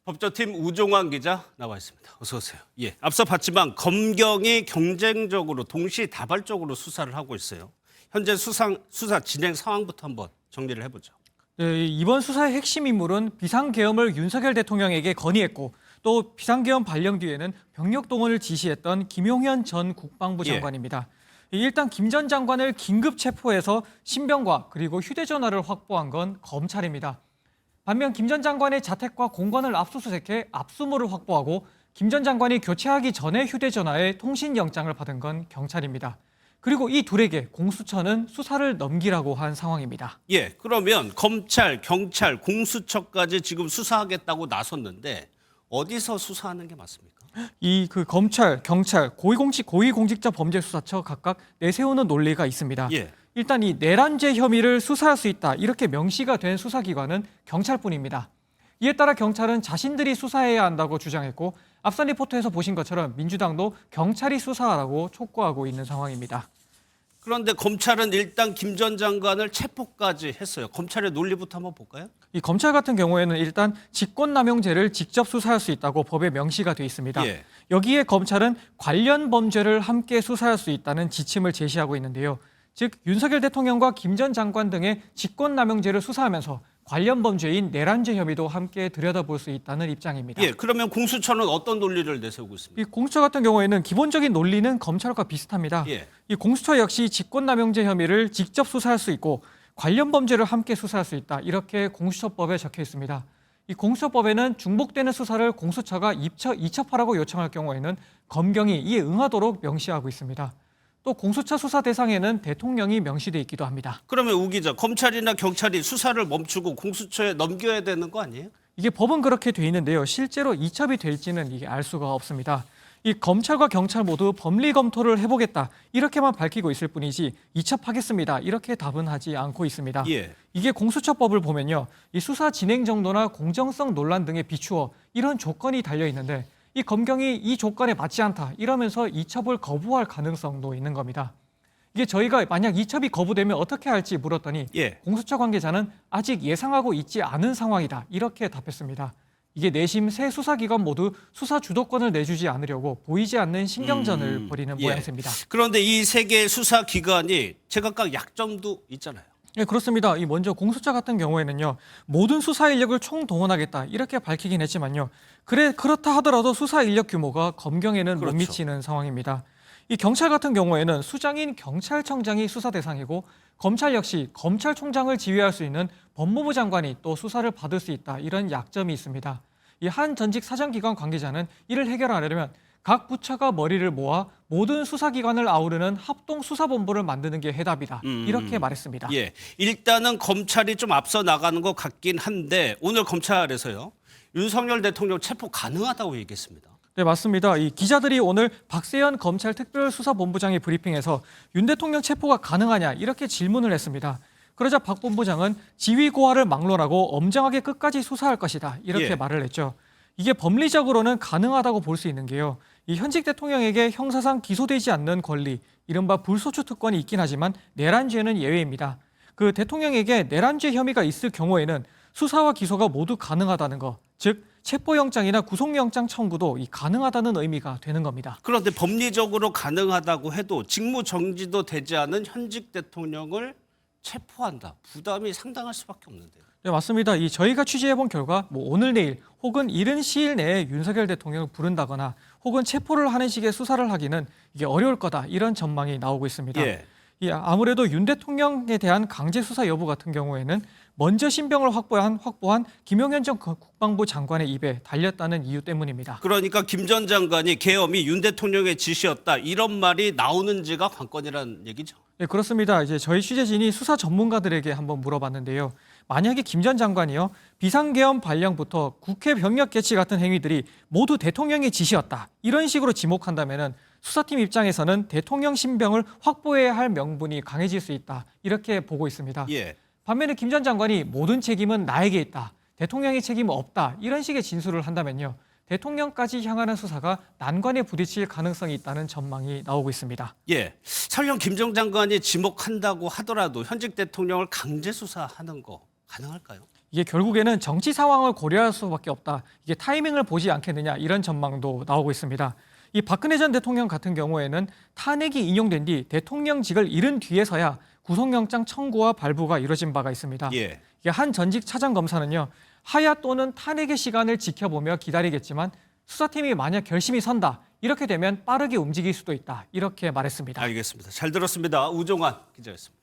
법조팀 우종환 기자 나와 있습니다. 어서 오세요. 예, 앞서 봤지만 검경이 경쟁적으로 동시다발적으로 수사를 하고 있어요. 현재 수사 진행 상황부터 한번 정리를 해보죠. 네, 이번 수사의 핵심 인물은 비상계엄을 윤석열 대통령에게 건의했고 또 비상계엄 발령 뒤에는 병력 동원을 지시했던 김용현 전 국방부 장관입니다. 일단 김 전 장관을 긴급 체포해서 신병과 그리고 휴대전화를 확보한 건 검찰입니다. 반면 김 전 장관의 자택과 공간을 압수수색해 압수물을 확보하고 김 전 장관이 교체하기 전에 휴대전화에 통신영장을 받은 건 경찰입니다. 그리고 이 둘에게 공수처는 수사를 넘기라고 한 상황입니다. 예, 그러면 검찰, 경찰, 공수처까지 지금 수사하겠다고 나섰는데 어디서 수사하는 게 맞습니까? 검찰, 경찰, 고위공직자 범죄수사처 각각 내세우는 논리가 있습니다. 예. 일단 이 내란죄 혐의를 수사할 수 있다 이렇게 명시가 된 수사기관은 경찰뿐입니다. 이에 따라 경찰은 자신들이 수사해야 한다고 주장했고 앞선 리포트에서 보신 것처럼 민주당도 경찰이 수사하라고 촉구하고 있는 상황입니다. 그런데 검찰은 일단 김 전 장관을 체포까지 했어요. 검찰의 논리부터 한번 볼까요? 이 검찰 같은 경우에는 일단 직권남용죄를 직접 수사할 수 있다고 법에 명시가 돼 있습니다. 예. 여기에 검찰은 관련 범죄를 함께 수사할 수 있다는 지침을 제시하고 있는데요. 즉 윤석열 대통령과 김 전 장관 등의 직권남용죄를 수사하면서 관련 범죄인 내란죄 혐의도 함께 들여다볼 수 있다는 입장입니다. 예, 그러면 공수처는 어떤 논리를 내세우고 있습니까? 이 공수처 같은 경우에는 기본적인 논리는 검찰과 비슷합니다. 예. 이 공수처 역시 직권남용죄 혐의를 직접 수사할 수 있고 관련 범죄를 함께 수사할 수 있다. 이렇게 공수처법에 적혀 있습니다. 이 공수처법에는 중복되는 수사를 공수처가 이첩하라고 요청할 경우에는 검경이 이에 응하도록 명시하고 있습니다. 또 공수처 수사 대상에는 대통령이 명시돼 있기도 합니다. 그러면 우 기자, 검찰이나 경찰이 수사를 멈추고 공수처에 넘겨야 되는 거 아니에요? 이게 법은 그렇게 돼 있는데요. 실제로 이첩이 될지는 이게 알 수가 없습니다. 이 검찰과 경찰 모두 법리 검토를 해보겠다 이렇게만 밝히고 있을 뿐이지 이첩하겠습니다 이렇게 답은 하지 않고 있습니다. 예. 이게 공수처법을 보면요, 이 수사 진행 정도나 공정성 논란 등에 비추어 이런 조건이 달려 있는데 이 검경이 이 조건에 맞지 않다 이러면서 이첩을 거부할 가능성도 있는 겁니다. 이게 저희가 만약 이첩이 거부되면 어떻게 할지 물었더니 예. 공수처 관계자는 아직 예상하고 있지 않은 상황이다 이렇게 답했습니다. 이게 내심 세 수사기관 모두 수사 주도권을 내주지 않으려고 보이지 않는 신경전을 벌이는 예. 모양새입니다. 그런데 이 세 개의 수사기관이 제각각 약점도 있잖아요. 네, 그렇습니다. 먼저 공수처 같은 경우에는요, 모든 수사 인력을 총동원하겠다 이렇게 밝히긴 했지만요, 그렇다 하더라도 수사 인력 규모가 검경에는 그렇죠. 못 미치는 상황입니다. 이 경찰 같은 경우에는 수장인 경찰청장이 수사 대상이고 검찰 역시 검찰총장을 지휘할 수 있는 법무부 장관이 또 수사를 받을 수 있다 이런 약점이 있습니다. 이 한 전직 사정기관 관계자는 이를 해결하려면 각 부처가 머리를 모아 모든 수사기관을 아우르는 합동수사본부를 만드는 게 해답이다 이렇게 말했습니다. 예, 일단은 검찰이 좀 앞서 나가는 것 같긴 한데 오늘 검찰에서요, 윤석열 대통령 체포 가능하다고 얘기했습니다. 네, 맞습니다. 이 기자들이 오늘 박세현 검찰특별수사본부장이 브리핑에서 윤 대통령 체포가 가능하냐 이렇게 질문을 했습니다. 그러자 박 본부장은 지위 고하를 막론하고 엄정하게 끝까지 수사할 것이다 이렇게 예. 말을 했죠. 이게 법리적으로는 가능하다고 볼 수 있는 게요, 이 현직 대통령에게 형사상 기소되지 않는 권리, 이른바 불소추 특권이 있긴 하지만 내란죄는 예외입니다. 그 대통령에게 내란죄 혐의가 있을 경우에는 수사와 기소가 모두 가능하다는 거, 즉 체포영장이나 구속영장 청구도 가능하다는 의미가 되는 겁니다. 그런데 법리적으로 가능하다고 해도 직무 정지도 되지 않은 현직 대통령을 체포한다. 부담이 상당할 수밖에 없는데요. 네, 맞습니다. 저희가 취재해본 결과 오늘 내일 혹은 이른 시일 내에 윤석열 대통령을 부른다거나 혹은 체포를 하는 식의 수사를 하기는 이게 어려울 거다 이런 전망이 나오고 있습니다. 예. 아무래도 윤 대통령에 대한 강제 수사 여부 같은 경우에는 먼저 신병을 확보한 김용현 전 국방부 장관의 입에 달렸다는 이유 때문입니다. 그러니까 김 전 장관이 계엄이 윤 대통령의 지시였다 이런 말이 나오는지가 관건이라는 얘기죠. 네, 그렇습니다. 저희 취재진이 수사 전문가들에게 한번 물어봤는데요. 만약에 김 전 장관이요, 비상계엄 발령부터 국회 병력 개치 같은 행위들이 모두 대통령의 지시였다 이런 식으로 지목한다면은 수사팀 입장에서는 대통령 신병을 확보해야 할 명분이 강해질 수 있다 이렇게 보고 있습니다. 예. 반면에 김 전 장관이 모든 책임은 나에게 있다, 대통령의 책임은 없다 이런 식의 진술을 한다면요, 대통령까지 향하는 수사가 난관에 부딪힐 가능성이 있다는 전망이 나오고 있습니다. 예. 설령 김 전 장관이 지목한다고 하더라도 현직 대통령을 강제 수사하는 거 가능할까요? 이게 결국에는 정치 상황을 고려할 수밖에 없다. 이게 타이밍을 보지 않겠느냐 이런 전망도 나오고 있습니다. 이 박근혜 전 대통령 같은 경우에는 탄핵이 인용된 뒤 대통령직을 잃은 뒤에서야 구속영장 청구와 발부가 이뤄진 바가 있습니다. 예. 이게 한 전직 차장검사는요. 하야 또는 탄핵의 시간을 지켜보며 기다리겠지만 수사팀이 만약 결심이 선다. 이렇게 되면 빠르게 움직일 수도 있다. 이렇게 말했습니다. 알겠습니다. 잘 들었습니다. 우종환 기자였습니다.